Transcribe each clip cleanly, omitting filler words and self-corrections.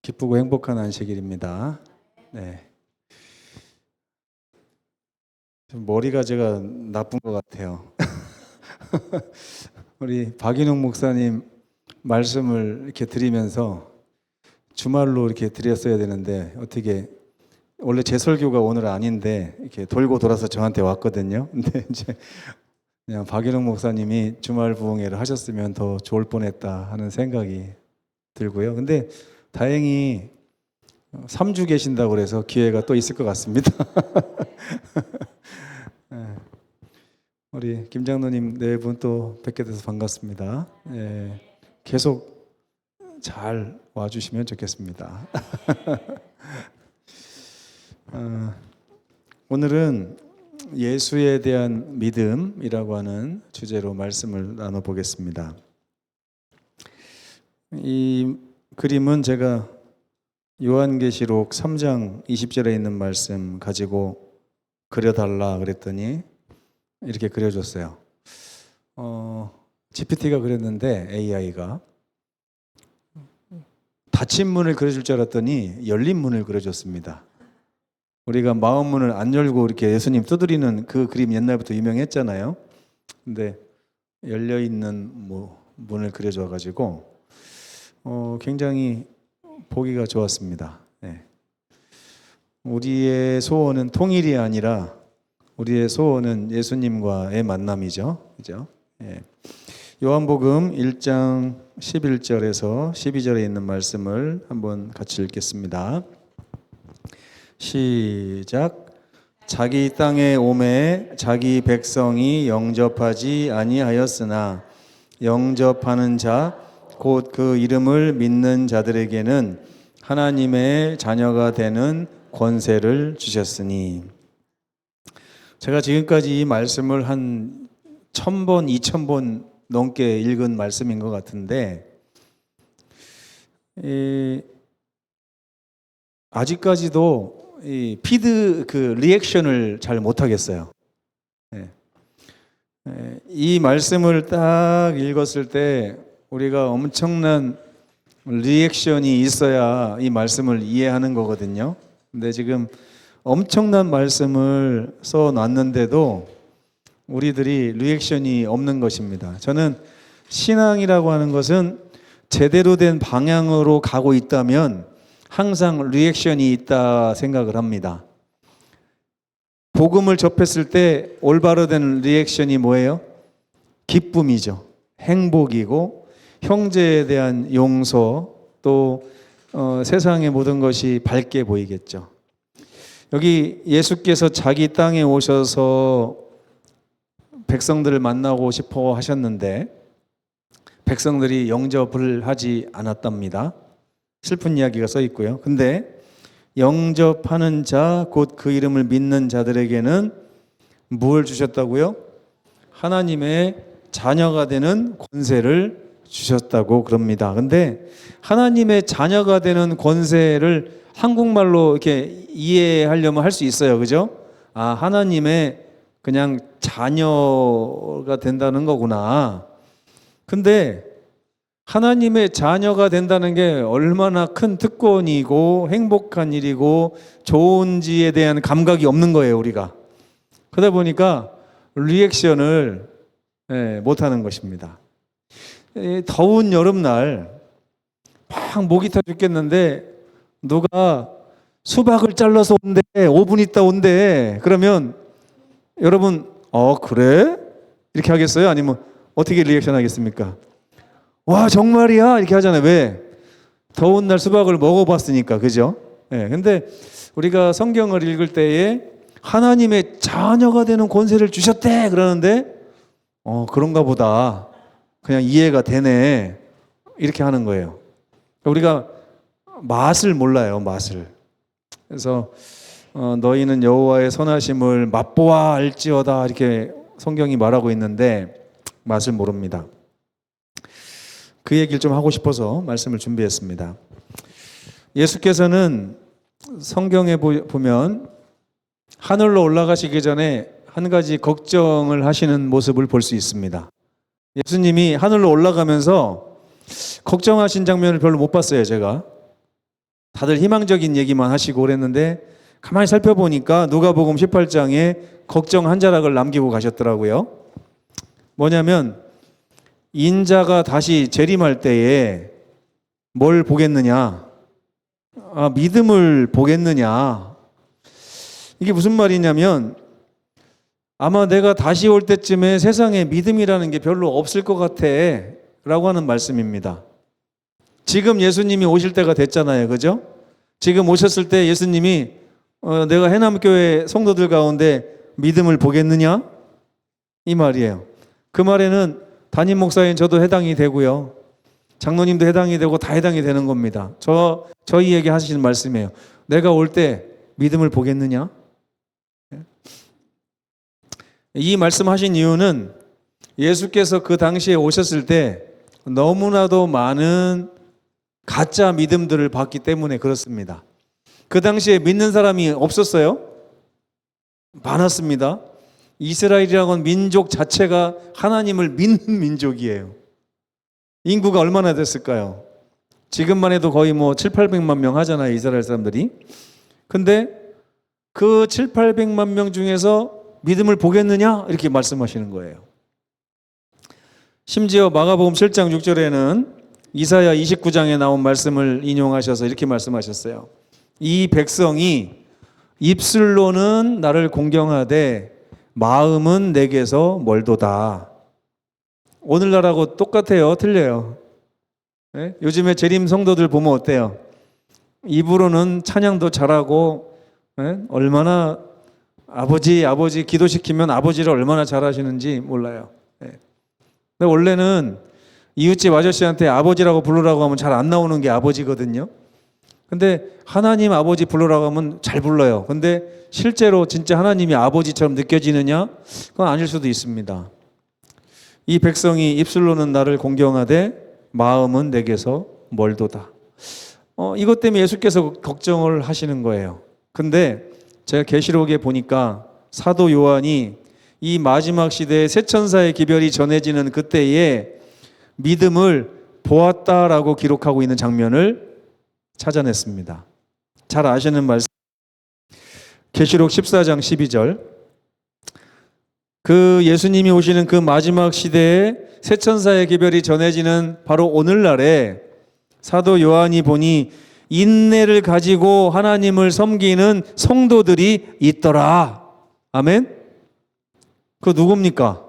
기쁘고 행복한 안식일입니다. 네. 좀 머리가 제가 나쁜 것 같아요. 우리 박인웅 목사님 말씀을 이렇게 드리면서 주말로 이렇게 드렸어야 되는데 어떻게 원래 제 설교가 오늘 아닌데 이렇게 돌고 돌아서 저한테 왔거든요. 근데 이제 그냥 박인웅 목사님이 주말 부흥회를 하셨으면 더 좋을 뻔했다 하는 생각이 들고요. 근데 다행히 3주 계신다고 그래서 기회가 또 있을 것 같습니다. 네. 우리 김 장로님 네 분 또 뵙게 돼서 반갑습니다. 네. 계속 잘 와주시면 좋겠습니다. 오늘은 예수에 대한 믿음이라고 하는 주제로 말씀을 나눠보겠습니다. 이 그림은 제가 요한계시록 3장 20절에 있는 말씀 가지고 그려달라 그랬더니 이렇게 그려줬어요. GPT가 그렸는데 AI가 닫힌 문을 그려줄 줄 알았더니 열린 문을 그려줬습니다. 우리가 마음 문을 안 열고 이렇게 예수님 두드리는 그 그림 옛날부터 유명했잖아요. 근데 열려 있는 문을 그려줘가지고 굉장히 보기가 좋았습니다. 네. 우리의 소원은 통일이 아니라 우리의 소원은 예수님과의 만남이죠. 그죠? 네. 요한복음 1장 11절에서 12절에 있는 말씀을 한번 같이 읽겠습니다. 시작. 자기 땅에 오매 자기 백성이 영접하지 아니하였으나 영접하는 자 곧 그 이름을 믿는 자들에게는 하나님의 자녀가 되는 권세를 주셨으니. 제가 지금까지 이 말씀을 한 1000번, 2000번 넘게 읽은 말씀인 것 같은데 아직까지도 리액션을 잘 못하겠어요. 이 말씀을 딱 읽었을 때 우리가 엄청난 리액션이 있어야 이 말씀을 이해하는 거거든요. 근데 지금 엄청난 말씀을 써놨는데도 우리들이 리액션이 없는 것입니다. 저는 신앙이라고 하는 것은 제대로 된 방향으로 가고 있다면 항상 리액션이 있다 생각을 합니다. 복음을 접했을 때 올바로 된 리액션이 뭐예요? 기쁨이죠. 행복이고 형제에 대한 용서, 또 세상의 모든 것이 밝게 보이겠죠. 여기 예수께서 자기 땅에 오셔서 백성들을 만나고 싶어 하셨는데 백성들이 영접을 하지 않았답니다. 슬픈 이야기가 써 있고요. 근데 영접하는 자, 곧 그 이름을 믿는 자들에게는 무엇을 주셨다고요? 하나님의 자녀가 되는 권세를 주셨다고 그럽니다. 근데 하나님의 자녀가 되는 권세를 한국말로 이렇게 이해하려면 할 수 있어요. 그죠? 아, 하나님의 그냥 자녀가 된다는 거구나. 근데 하나님의 자녀가 된다는 게 얼마나 큰 특권이고 행복한 일이고 좋은지에 대한 감각이 없는 거예요, 우리가. 그러다 보니까 리액션을 못하는 것입니다. 더운 여름날 막 목이 타 죽겠는데 누가 수박을 잘라서 온대, 5분 있다 온대. 그러면 여러분 그래? 이렇게 하겠어요? 아니면 어떻게 리액션 하겠습니까? 와, 정말이야? 이렇게 하잖아요. 왜? 더운 날 수박을 먹어봤으니까. 그죠? 근데 우리가 성경을 읽을 때에 하나님의 자녀가 되는 권세를 주셨대 그러는데 그런가 보다. 그냥 이해가 되네. 이렇게 하는 거예요. 우리가 맛을 몰라요. 맛을. 그래서 너희는 여호와의 선하심을 맛보아 알지어다 이렇게 성경이 말하고 있는데 맛을 모릅니다. 그 얘기를 좀 하고 싶어서 말씀을 준비했습니다. 예수께서는 성경에 보면 하늘로 올라가시기 전에 한 가지 걱정을 하시는 모습을 볼 수 있습니다. 예수님이 하늘로 올라가면서 걱정하신 장면을 별로 못 봤어요, 제가. 다들 희망적인 얘기만 하시고 그랬는데 가만히 살펴보니까 누가복음 18장에 걱정 한 자락을 남기고 가셨더라고요. 뭐냐면 인자가 다시 재림할 때에 뭘 보겠느냐? 믿음을 보겠느냐? 이게 무슨 말이냐면 아마 내가 다시 올 때쯤에 세상에 믿음이라는 게 별로 없을 것 같아 라고 하는 말씀입니다. 지금 예수님이 오실 때가 됐잖아요. 그죠? 지금 오셨을 때 예수님이 내가 해남교회 성도들 가운데 믿음을 보겠느냐? 이 말이에요. 그 말에는 담임 목사인 저도 해당이 되고요. 장로님도 해당이 되고 다 해당이 되는 겁니다. 저희에게 하시는 말씀이에요. 내가 올 때 믿음을 보겠느냐? 이 말씀하신 이유는 예수께서 그 당시에 오셨을 때 너무나도 많은 가짜 믿음들을 봤기 때문에 그렇습니다. 그 당시에 믿는 사람이 없었어요? 많았습니다. 이스라엘이라고 하는 민족 자체가 하나님을 믿는 민족이에요. 인구가 얼마나 됐을까요? 지금만 해도 거의 7, 800만 명 하잖아요, 이스라엘 사람들이. 근데 그 7, 800만 명 중에서 믿음을 보겠느냐? 이렇게 말씀하시는 거예요. 심지어 마가복음 7장 6절에는 이사야 29장에 나온 말씀을 인용하셔서 이렇게 말씀하셨어요. 이 백성이 입술로는 나를 공경하되 마음은 내게서 멀도다. 오늘날하고 똑같아요? 틀려요? 네? 요즘에 재림 성도들 보면 어때요? 입으로는 찬양도 잘하고 얼마나 아버지 기도시키면 아버지를 얼마나 잘하시는지 몰라요. 근데 원래는 이웃집 아저씨한테 아버지라고 부르라고 하면 잘 안 나오는 게 아버지거든요. 근데 하나님 아버지 부르라고 하면 잘 불러요. 근데 실제로 진짜 하나님이 아버지처럼 느껴지느냐? 그건 아닐 수도 있습니다. 이 백성이 입술로는 나를 공경하되 마음은 내게서 멀도다. 이것 때문에 예수께서 걱정을 하시는 거예요. 근데 제가 계시록에 보니까 사도 요한이 이 마지막 시대에 새 천사의 기별이 전해지는 그때에 믿음을 보았다라고 기록하고 있는 장면을 찾아냈습니다. 잘 아시는 말씀. 계시록 14장 12절. 그 예수님이 오시는 그 마지막 시대에 새 천사의 기별이 전해지는 바로 오늘날에 사도 요한이 보니 인내를 가지고 하나님을 섬기는 성도들이 있더라. 아멘? 그거 누굽니까?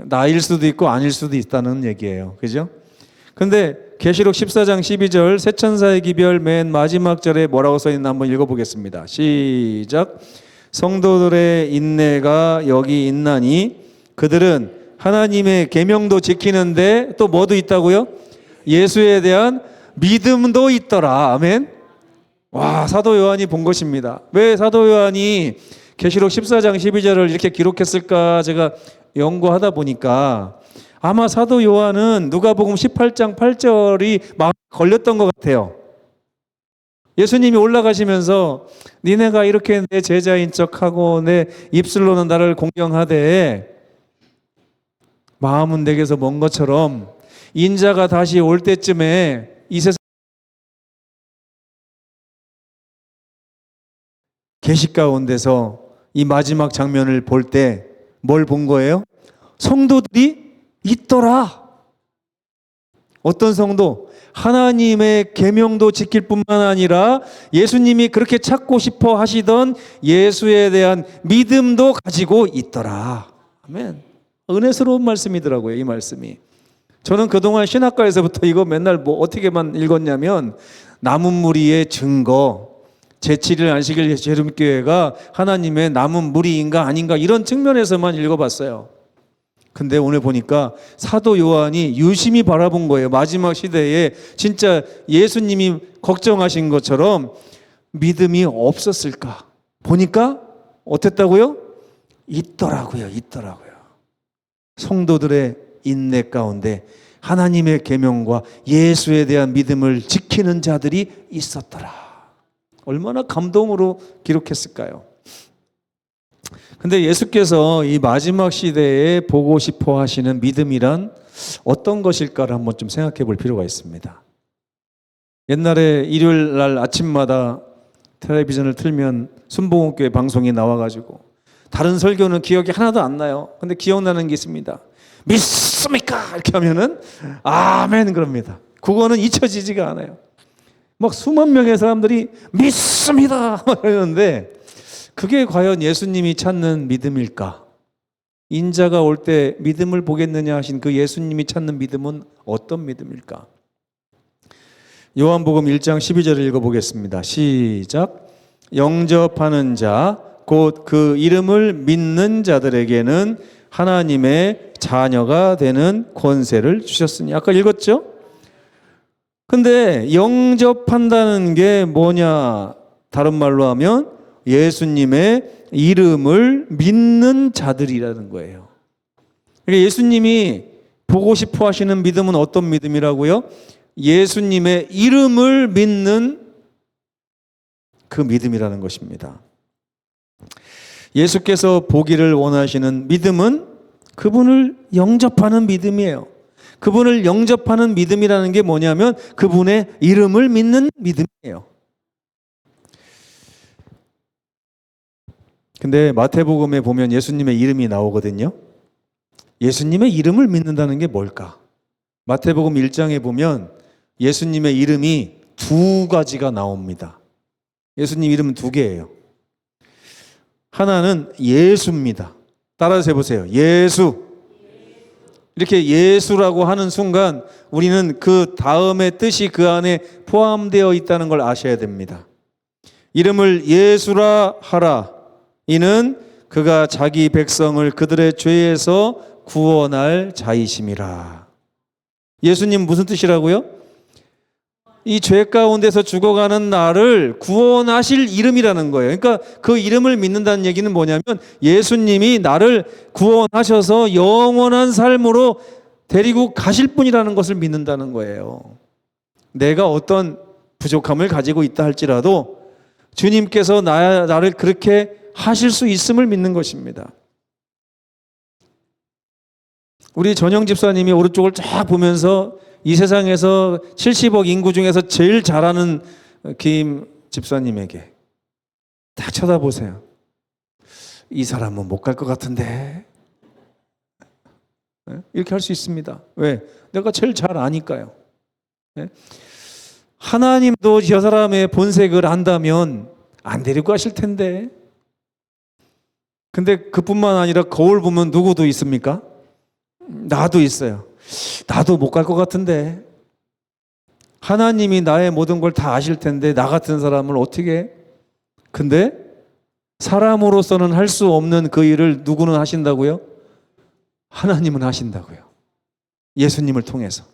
나일 수도 있고 아닐 수도 있다는 얘기예요. 그죠? 근데 계시록 14장 12절 새 천사의 기별 맨 마지막 절에 뭐라고 써 있나 한번 읽어보겠습니다. 시작. 성도들의 인내가 여기 있나니 그들은 하나님의 계명도 지키는데 또 뭐도 있다고요? 예수에 대한 믿음도 있더라. 아멘. 와, 사도 요한이 본 것입니다. 왜 사도 요한이 계시록 14장 12절을 이렇게 기록했을까? 제가 연구하다 보니까 아마 사도 요한은 누가복음 18장 8절이 막 걸렸던 것 같아요. 예수님이 올라가시면서 니네가 이렇게 내 제자인 척하고 내 입술로는 나를 공경하되 마음은 내게서 먼 것처럼 인자가 다시 올 때쯤에 이 세상 계시 가운데서 이 마지막 장면을 볼 때 뭘 본 거예요? 성도들이 있더라. 어떤 성도? 하나님의 계명도 지킬 뿐만 아니라 예수님이 그렇게 찾고 싶어 하시던 예수에 대한 믿음도 가지고 있더라. 아멘. 은혜스러운 말씀이더라고요, 이 말씀이. 저는 그동안 신학과에서부터 이거 맨날 어떻게만 읽었냐면 남은 무리의 증거, 제7일 안식일 재림교회가 하나님의 남은 무리인가 아닌가 이런 측면에서만 읽어봤어요. 근데 오늘 보니까 사도 요한이 유심히 바라본 거예요. 마지막 시대에 진짜 예수님이 걱정하신 것처럼 믿음이 없었을까? 보니까 어땠다고요? 있더라고요. 성도들의 인내 가운데 하나님의 계명과 예수에 대한 믿음을 지키는 자들이 있었더라. 얼마나 감동으로 기록했을까요? 근데 예수께서 이 마지막 시대에 보고 싶어 하시는 믿음이란 어떤 것일까를 한번 좀 생각해 볼 필요가 있습니다. 옛날에 일요일 날 아침마다 텔레비전을 틀면 순복음교회 방송이 나와가지고 다른 설교는 기억이 하나도 안 나요. 근데 기억나는 게 있습니다. 믿습니까? 이렇게 하면은 아멘 그럽니다. 그거는 잊혀지지가 않아요. 막 수만 명의 사람들이 믿습니다 그러는데 그게 과연 예수님이 찾는 믿음일까? 인자가 올 때 믿음을 보겠느냐 하신 그 예수님이 찾는 믿음은 어떤 믿음일까? 요한복음 1장 12절을 읽어보겠습니다. 시작. 영접하는 자 곧 그 이름을 믿는 자들에게는 하나님의 자녀가 되는 권세를 주셨으니. 아까 읽었죠? 근데 영접한다는 게 뭐냐? 다른 말로 하면 예수님의 이름을 믿는 자들이라는 거예요. 그러니까 예수님이 보고 싶어 하시는 믿음은 어떤 믿음이라고요? 예수님의 이름을 믿는 그 믿음이라는 것입니다. 예수께서 보기를 원하시는 믿음은 그분을 영접하는 믿음이에요. 그분을 영접하는 믿음이라는 게 뭐냐면 그분의 이름을 믿는 믿음이에요. 근데 마태복음에 보면 예수님의 이름이 나오거든요. 예수님의 이름을 믿는다는 게 뭘까? 마태복음 1장에 보면 예수님의 이름이 두 가지가 나옵니다. 예수님 이름은 두 개예요. 하나는 예수입니다. 따라서 해보세요. 예수. 이렇게 예수라고 하는 순간 우리는 그 다음의 뜻이 그 안에 포함되어 있다는 걸 아셔야 됩니다. 이름을 예수라 하라. 이는 그가 자기 백성을 그들의 죄에서 구원할 자이심이라. 예수님 무슨 뜻이라고요? 이 죄 가운데서 죽어가는 나를 구원하실 이름이라는 거예요. 그러니까 그 이름을 믿는다는 얘기는 뭐냐면 예수님이 나를 구원하셔서 영원한 삶으로 데리고 가실 분이라는 것을 믿는다는 거예요. 내가 어떤 부족함을 가지고 있다 할지라도 주님께서 나를 그렇게 하실 수 있음을 믿는 것입니다. 우리 전영 집사님이 오른쪽을 쫙 보면서 이 세상에서 70억 인구 중에서 제일 잘하는 김 집사님에게 딱 쳐다보세요. 이 사람은 못 갈 것 같은데. 이렇게 할 수 있습니다. 왜? 내가 제일 잘 아니까요. 하나님도 저 사람의 본색을 안다면 안 데리고 가실 텐데. 근데 그뿐만 아니라 거울 보면 누구도 있습니까? 나도 있어요. 나도 못 갈 것 같은데. 하나님이 나의 모든 걸 다 아실 텐데 나 같은 사람을 어떻게 해? 근데 사람으로서는 할 수 없는 그 일을 누구는 하신다고요? 하나님은 하신다고요. 예수님을 통해서.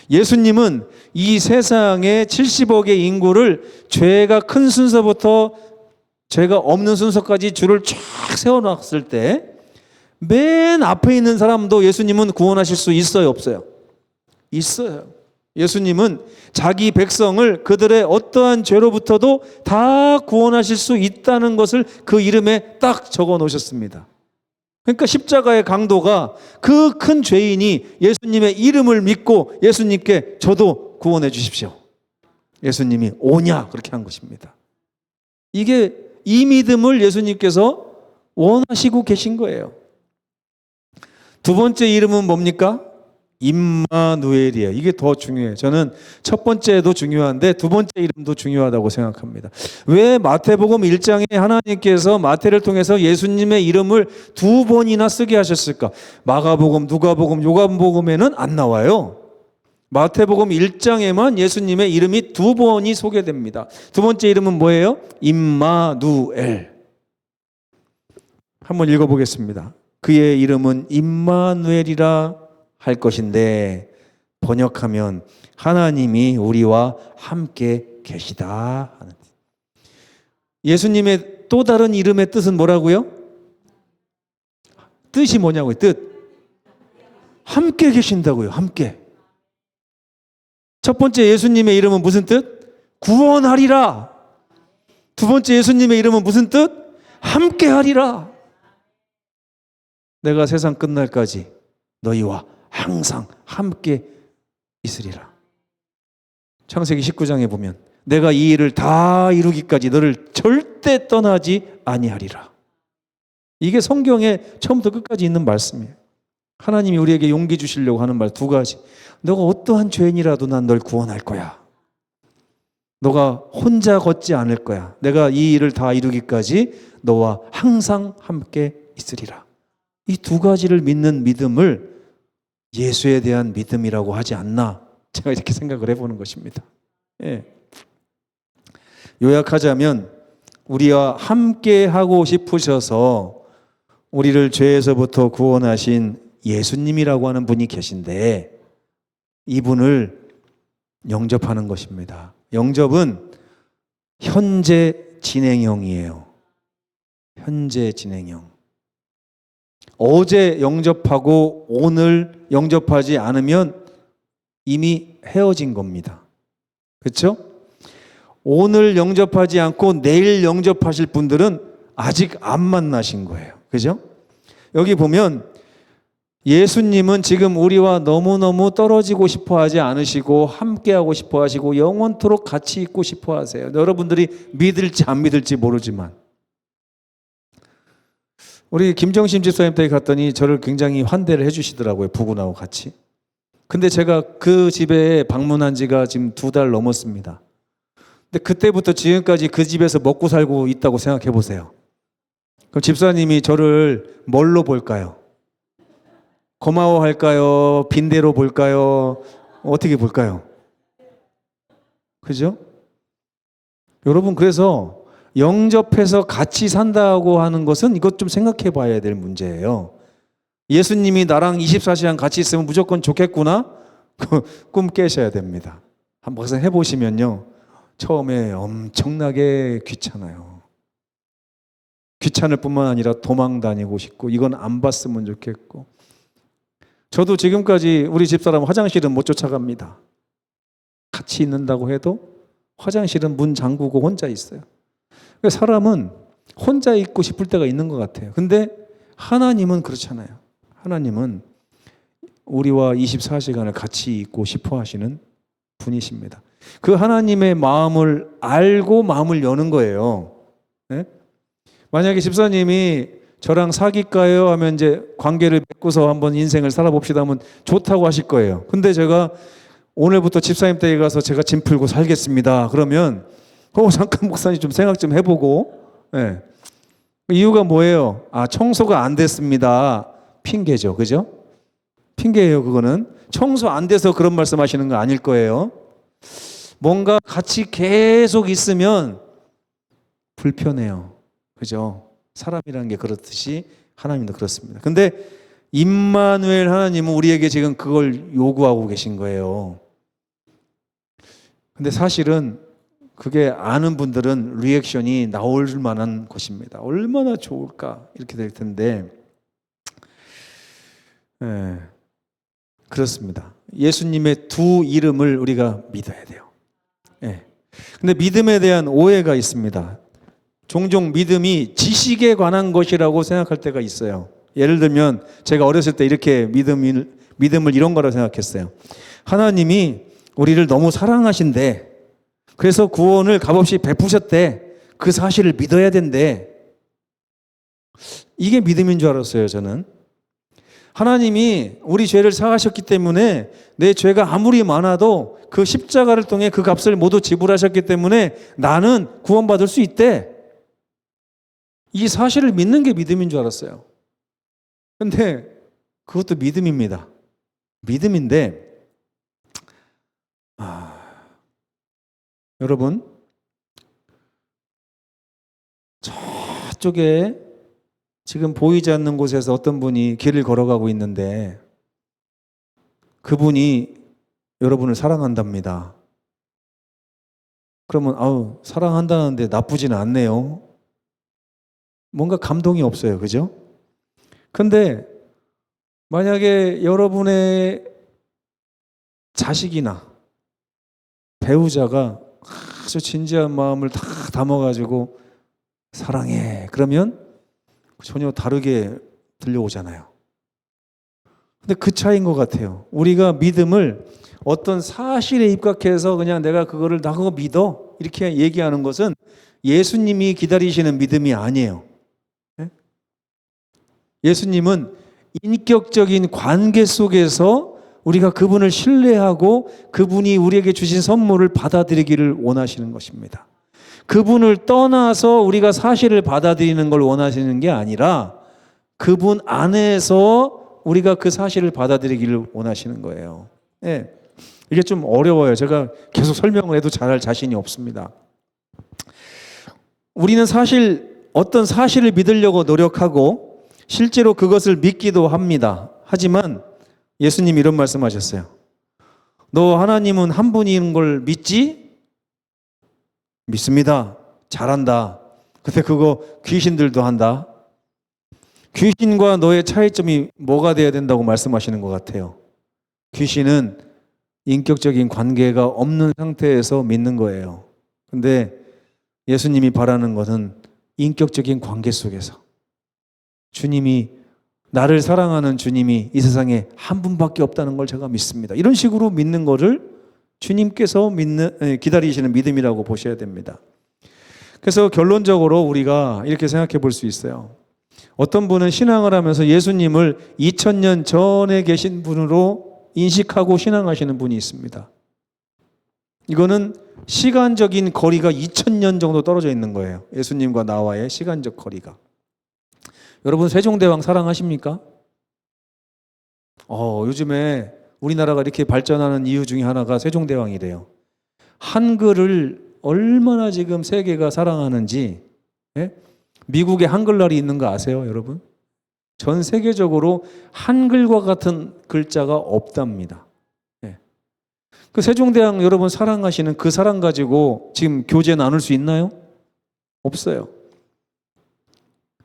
예수님은 이 세상의 70억의 인구를 죄가 큰 순서부터 죄가 없는 순서까지 줄을 쫙 세워놨을 때 맨 앞에 있는 사람도 예수님은 구원하실 수 있어요, 없어요? 있어요. 예수님은 자기 백성을 그들의 어떠한 죄로부터도 다 구원하실 수 있다는 것을 그 이름에 딱 적어 놓으셨습니다. 그러니까 십자가의 강도가 그 큰 죄인이 예수님의 이름을 믿고 예수님께 저도 구원해 주십시오. 예수님이 오냐 그렇게 한 것입니다. 이게 이 믿음을 예수님께서 원하시고 계신 거예요. 두 번째 이름은 뭡니까? 임마누엘이에요. 이게 더 중요해요. 저는 첫 번째도 중요한데 두 번째 이름도 중요하다고 생각합니다. 왜 마태복음 1장에 하나님께서 마태를 통해서 예수님의 이름을 두 번이나 쓰게 하셨을까? 마가복음, 누가복음, 요한복음에는 안 나와요. 마태복음 1장에만 예수님의 이름이 두 번이 소개됩니다. 두 번째 이름은 뭐예요? 임마누엘. 한번 읽어보겠습니다. 그의 이름은 임마누엘이라 할 것인데 번역하면 하나님이 우리와 함께 계시다 하는. 예수님의 또 다른 이름의 뜻은 뭐라고요? 뜻이 뭐냐고요? 뜻. 함께 계신다고요. 함께. 첫 번째 예수님의 이름은 무슨 뜻? 구원하리라. 두 번째 예수님의 이름은 무슨 뜻? 함께 하리라. 내가 세상 끝날까지 너희와 항상 함께 있으리라. 창세기 19장에 보면 내가 이 일을 다 이루기까지 너를 절대 떠나지 아니하리라. 이게 성경에 처음부터 끝까지 있는 말씀이에요. 하나님이 우리에게 용기 주시려고 하는 말 두 가지. 너가 어떠한 죄인이라도 난 널 구원할 거야. 너가 혼자 걷지 않을 거야. 내가 이 일을 다 이루기까지 너와 항상 함께 있으리라. 이 두 가지를 믿는 믿음을 예수에 대한 믿음이라고 하지 않나, 제가 이렇게 생각을 해보는 것입니다. 예. 요약하자면 우리와 함께 하고 싶으셔서 우리를 죄에서부터 구원하신 예수님이라고 하는 분이 계신데 이분을 영접하는 것입니다. 영접은 현재 진행형이에요. 현재 진행형. 어제 영접하고 오늘 영접하지 않으면 이미 헤어진 겁니다. 그렇죠? 오늘 영접하지 않고 내일 영접하실 분들은 아직 안 만나신 거예요. 그죠? 여기 보면 예수님은 지금 우리와 너무너무 떨어지고 싶어 하지 않으시고 함께하고 싶어 하시고 영원토록 같이 있고 싶어 하세요. 여러분들이 믿을지 안 믿을지 모르지만 우리 김정심 집사님 댁에 갔더니 저를 굉장히 환대를 해주시더라고요. 부군하고 같이. 근데 제가 그 집에 방문한 지가 지금 2달 넘었습니다. 근데 그때부터 지금까지 그 집에서 먹고 살고 있다고 생각해 보세요. 그럼 집사님이 저를 뭘로 볼까요? 고마워할까요? 빈대로 볼까요? 어떻게 볼까요? 그죠? 여러분, 그래서 영접해서 같이 산다고 하는 것은 이것 좀 생각해 봐야 될 문제예요. 예수님이 나랑 24시간 같이 있으면 무조건 좋겠구나? 꿈 깨셔야 됩니다. 한번 해보시면요. 처음에 엄청나게 귀찮아요. 귀찮을 뿐만 아니라 도망 다니고 싶고 이건 안 봤으면 좋겠고. 저도 지금까지 우리 집사람 화장실은 못 쫓아갑니다. 같이 있는다고 해도 화장실은 문 잠그고 혼자 있어요. 사람은 혼자 있고 싶을 때가 있는 것 같아요. 근데 하나님은 그렇잖아요. 하나님은 우리와 24시간을 같이 있고 싶어 하시는 분이십니다. 그 하나님의 마음을 알고 마음을 여는 거예요. 네? 만약에 집사님이 저랑 사귈까요? 하면 이제 관계를 맺고서 한번 인생을 살아봅시다 하면 좋다고 하실 거예요. 근데 제가 오늘부터 집사님 댁에 가서 제가 짐 풀고 살겠습니다. 그러면 잠깐 목사님 좀 생각 좀 해보고. 네. 이유가 뭐예요? 청소가 안 됐습니다. 핑계죠. 그죠? 핑계예요. 그거는 청소 안 돼서 그런 말씀 하시는 거 아닐 거예요. 뭔가 같이 계속 있으면 불편해요. 그죠? 사람이라는 게 그렇듯이 하나님도 그렇습니다. 근데 임마누엘 하나님은 우리에게 지금 그걸 요구하고 계신 거예요. 근데 사실은 그게 아는 분들은 리액션이 나올 만한 것입니다. 얼마나 좋을까 이렇게 될 텐데 그렇습니다. 예수님의 두 이름을 우리가 믿어야 돼요. 근데 믿음에 대한 오해가 있습니다. 종종 믿음이 지식에 관한 것이라고 생각할 때가 있어요. 예를 들면 제가 어렸을 때 이렇게 믿음을 이런 거라고 생각했어요. 하나님이 우리를 너무 사랑하신대. 그래서 구원을 값없이 베푸셨대. 그 사실을 믿어야 된대. 이게 믿음인 줄 알았어요, 저는. 하나님이 우리 죄를 사하셨기 때문에 내 죄가 아무리 많아도 그 십자가를 통해 그 값을 모두 지불하셨기 때문에 나는 구원받을 수 있대. 이 사실을 믿는 게 믿음인 줄 알았어요. 근데 그것도 믿음입니다. 믿음인데 여러분 저쪽에 지금 보이지 않는 곳에서 어떤 분이 길을 걸어가고 있는데 그분이 여러분을 사랑한답니다. 그러면 사랑한다는데 나쁘지는 않네요. 뭔가 감동이 없어요. 그죠? 근데 만약에 여러분의 자식이나 배우자가 아주 진지한 마음을 다 담아가지고 사랑해. 그러면 전혀 다르게 들려오잖아요. 근데 그 차이인 것 같아요. 우리가 믿음을 어떤 사실에 입각해서 그냥 내가 그거를 나 그거 믿어 이렇게 얘기하는 것은 예수님이 기다리시는 믿음이 아니에요. 예수님은 인격적인 관계 속에서 우리가 그분을 신뢰하고 그분이 우리에게 주신 선물을 받아들이기를 원하시는 것입니다. 그분을 떠나서 우리가 사실을 받아들이는 걸 원하시는 게 아니라 그분 안에서 우리가 그 사실을 받아들이기를 원하시는 거예요. 네. 이게 좀 어려워요. 제가 계속 설명을 해도 잘할 자신이 없습니다. 우리는 사실 어떤 사실을 믿으려고 노력하고 실제로 그것을 믿기도 합니다. 하지만 예수님이 이런 말씀하셨어요. 너 하나님은 한 분인 걸 믿지? 믿습니다. 잘한다. 근데 그거 귀신들도 한다. 귀신과 너의 차이점이 뭐가 돼야 된다고 말씀하시는 것 같아요. 귀신은 인격적인 관계가 없는 상태에서 믿는 거예요. 근데 예수님이 바라는 것은 인격적인 관계 속에서 주님이 나를 사랑하는 주님이 이 세상에 한 분밖에 없다는 걸 제가 믿습니다. 이런 식으로 믿는 거를 주님께서 기다리시는 믿음이라고 보셔야 됩니다. 그래서 결론적으로 우리가 이렇게 생각해 볼 수 있어요. 어떤 분은 신앙을 하면서 예수님을 2000년 전에 계신 분으로 인식하고 신앙하시는 분이 있습니다. 이거는 시간적인 거리가 2000년 정도 떨어져 있는 거예요. 예수님과 나와의 시간적 거리가. 여러분 세종대왕 사랑하십니까? 요즘에 우리나라가 이렇게 발전하는 이유 중에 하나가 세종대왕이래요. 한글을 얼마나 지금 세계가 사랑하는지, 예? 미국에 한글날이 있는 거 아세요, 여러분? 전 세계적으로 한글과 같은 글자가 없답니다. 예. 그 세종대왕 여러분 사랑하시는 그 사랑 가지고 지금 교제 나눌 수 있나요? 없어요.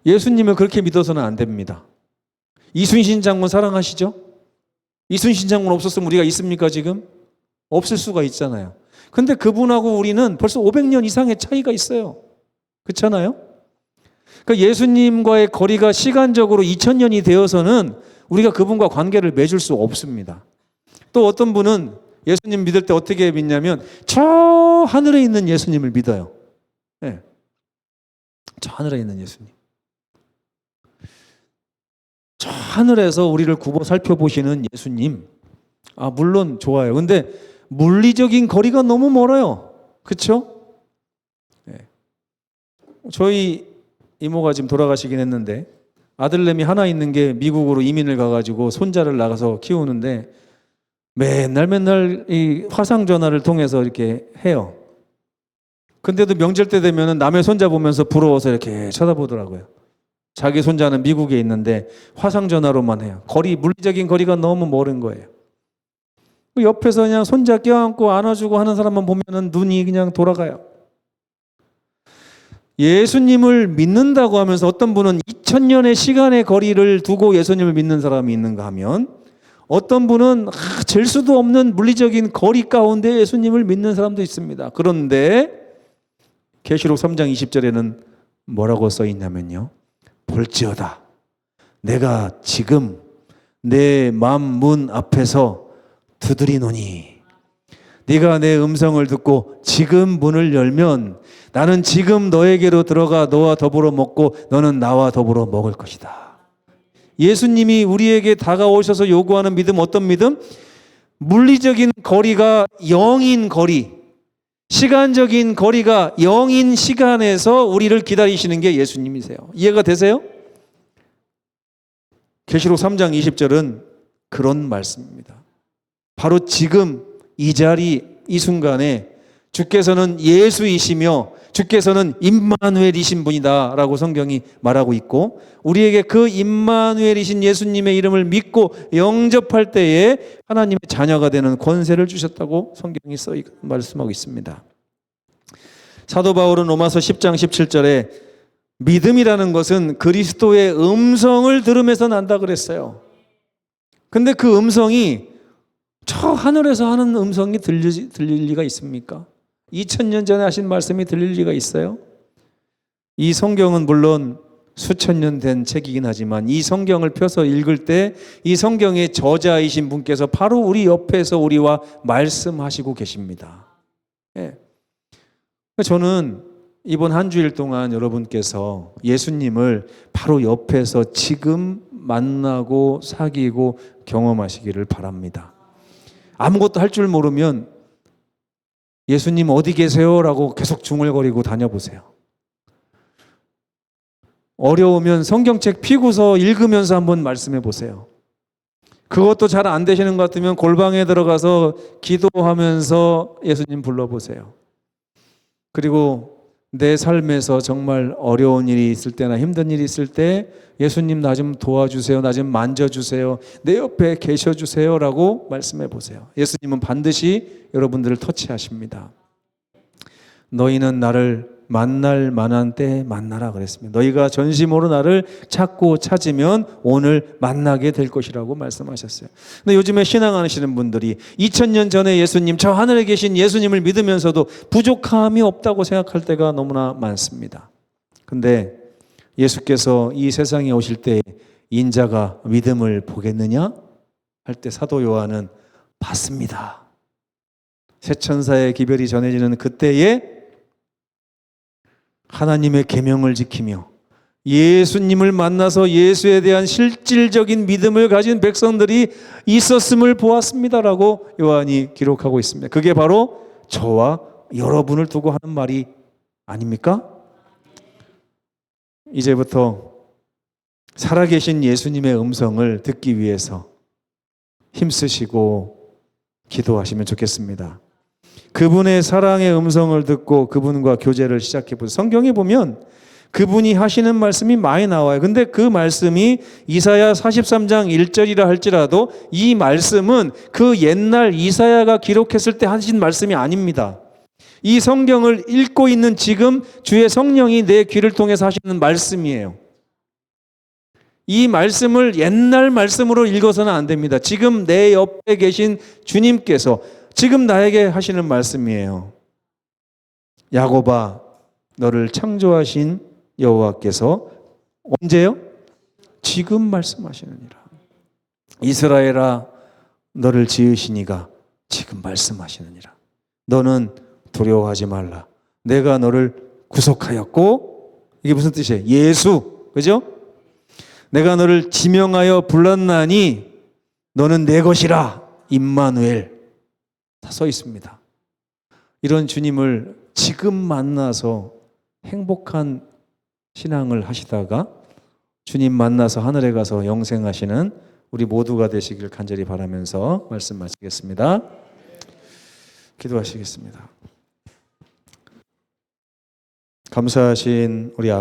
예수님을 그렇게 믿어서는 안 됩니다. 이순신 장군 사랑하시죠? 이순신 장군 없었으면 우리가 있습니까 지금? 없을 수가 있잖아요. 근데 그분하고 우리는 벌써 500년 이상의 차이가 있어요. 그렇잖아요? 그러니까 예수님과의 거리가 시간적으로 2000년이 되어서는 우리가 그분과 관계를 맺을 수 없습니다. 또 어떤 분은 예수님 믿을 때 어떻게 믿냐면 저 하늘에 있는 예수님을 믿어요. 네. 저 하늘에 있는 예수님. 저 하늘에서 우리를 굽어 살펴보시는 예수님. 물론 좋아요. 근데 물리적인 거리가 너무 멀어요. 그렇죠? 네. 저희 이모가 지금 돌아가시긴 했는데 아들내미 하나 있는 게 미국으로 이민을 가가지고 손자를 나가서 키우는데 맨날 이 화상 전화를 통해서 이렇게 해요. 근데도 명절 때 되면은 남의 손자 보면서 부러워서 이렇게 쳐다보더라고요. 자기 손자는 미국에 있는데 화상 전화로만 해요. 물리적인 거리가 너무 멀은 거예요. 옆에서 그냥 손자 껴안고 안아주고 하는 사람만 보면은 눈이 그냥 돌아가요. 예수님을 믿는다고 하면서 어떤 분은 2000년의 시간의 거리를 두고 예수님을 믿는 사람이 있는가 하면 어떤 분은 잴 수도 없는 물리적인 거리 가운데 예수님을 믿는 사람도 있습니다. 그런데 계시록 3장 20절에는 뭐라고 써 있냐면요. 볼지어다 내가 지금 내 맘 문 앞에서 두드리노니 네가 내 음성을 듣고 지금 문을 열면 나는 지금 너에게로 들어가 너와 더불어 먹고 너는 나와 더불어 먹을 것이다. 예수님이 우리에게 다가오셔서 요구하는 믿음 어떤 믿음? 물리적인 거리가 0인 거리, 시간적인 거리가 0인 시간에서 우리를 기다리시는 게 예수님이세요. 이해가 되세요? 계시록 3장 20절은 그런 말씀입니다. 바로 지금 이 자리 이 순간에 주께서는 예수이시며 주께서는 임마누엘이신 분이다 라고 성경이 말하고 있고 우리에게 그 임마누엘이신 예수님의 이름을 믿고 영접할 때에 하나님의 자녀가 되는 권세를 주셨다고 성경이 말씀하고 있습니다. 사도 바울은 로마서 10장 17절에 믿음이라는 것은 그리스도의 음성을 들으면서 난다 그랬어요. 근데 그 음성이 저 하늘에서 하는 음성이 들릴 리가 있습니까? 2000년 전에 하신 말씀이 들릴 리가 있어요? 이 성경은 물론 수천 년 된 책이긴 하지만 이 성경을 펴서 읽을 때 이 성경의 저자이신 분께서 바로 우리 옆에서 우리와 말씀하시고 계십니다. 예. 저는 이번 한 주일 동안 여러분께서 예수님을 바로 옆에서 지금 만나고 사귀고 경험하시기를 바랍니다. 아무것도 할 줄 모르면 예수님 어디 계세요? 라고 계속 중얼거리고 다녀보세요. 어려우면 성경책 피고서 읽으면서 한번 말씀해 보세요. 그것도 잘 안 되시는 것 같으면 골방에 들어가서 기도하면서 예수님 불러보세요. 그리고 내 삶에서 정말 어려운 일이 있을 때나 힘든 일이 있을 때 예수님 나 좀 도와주세요. 나 좀 만져주세요. 내 옆에 계셔주세요. 라고 말씀해 보세요. 예수님은 반드시 여러분들을 터치하십니다. 너희는 나를 만날 만한 때 만나라 그랬습니다. 너희가 전심으로 나를 찾고 찾으면 오늘 만나게 될 것이라고 말씀하셨어요. 근데 요즘에 신앙하시는 분들이 2000년 전에 예수님, 저 하늘에 계신 예수님을 믿으면서도 부족함이 없다고 생각할 때가 너무나 많습니다. 근데 예수께서 이 세상에 오실 때 인자가 믿음을 보겠느냐? 할 때 사도 요한은 봤습니다. 새 천사의 기별이 전해지는 그때에 하나님의 계명을 지키며 예수님을 만나서 예수에 대한 실질적인 믿음을 가진 백성들이 있었음을 보았습니다라고 요한이 기록하고 있습니다. 그게 바로 저와 여러분을 두고 하는 말이 아닙니까? 이제부터 살아계신 예수님의 음성을 듣기 위해서 힘쓰시고 기도하시면 좋겠습니다. 그분의 사랑의 음성을 듣고 그분과 교제를 시작해 보세요. 성경에 보면 그분이 하시는 말씀이 많이 나와요. 근데 그 말씀이 이사야 43장 1절이라 할지라도 이 말씀은 그 옛날 이사야가 기록했을 때 하신 말씀이 아닙니다. 이 성경을 읽고 있는 지금 주의 성령이 내 귀를 통해서 하시는 말씀이에요. 이 말씀을 옛날 말씀으로 읽어서는 안 됩니다. 지금 내 옆에 계신 주님께서 지금 나에게 하시는 말씀이에요. 야곱아, 너를 창조하신 여호와께서 언제요? 지금 말씀하시느니라. 이스라엘아, 너를 지으시니가 지금 말씀하시느니라. 너는 두려워하지 말라. 내가 너를 구속하였고, 이게 무슨 뜻이에요? 예수, 그죠? 내가 너를 지명하여 불렀나니 너는 내 것이라. 임마누엘. 다 써 있습니다. 이런 주님을 지금 만나서 행복한 신앙을 하시다가 주님 만나서 하늘에 가서 영생하시는 우리 모두가 되시길 간절히 바라면서 말씀 마치겠습니다. 기도하시겠습니다. 감사하신 우리 아버지,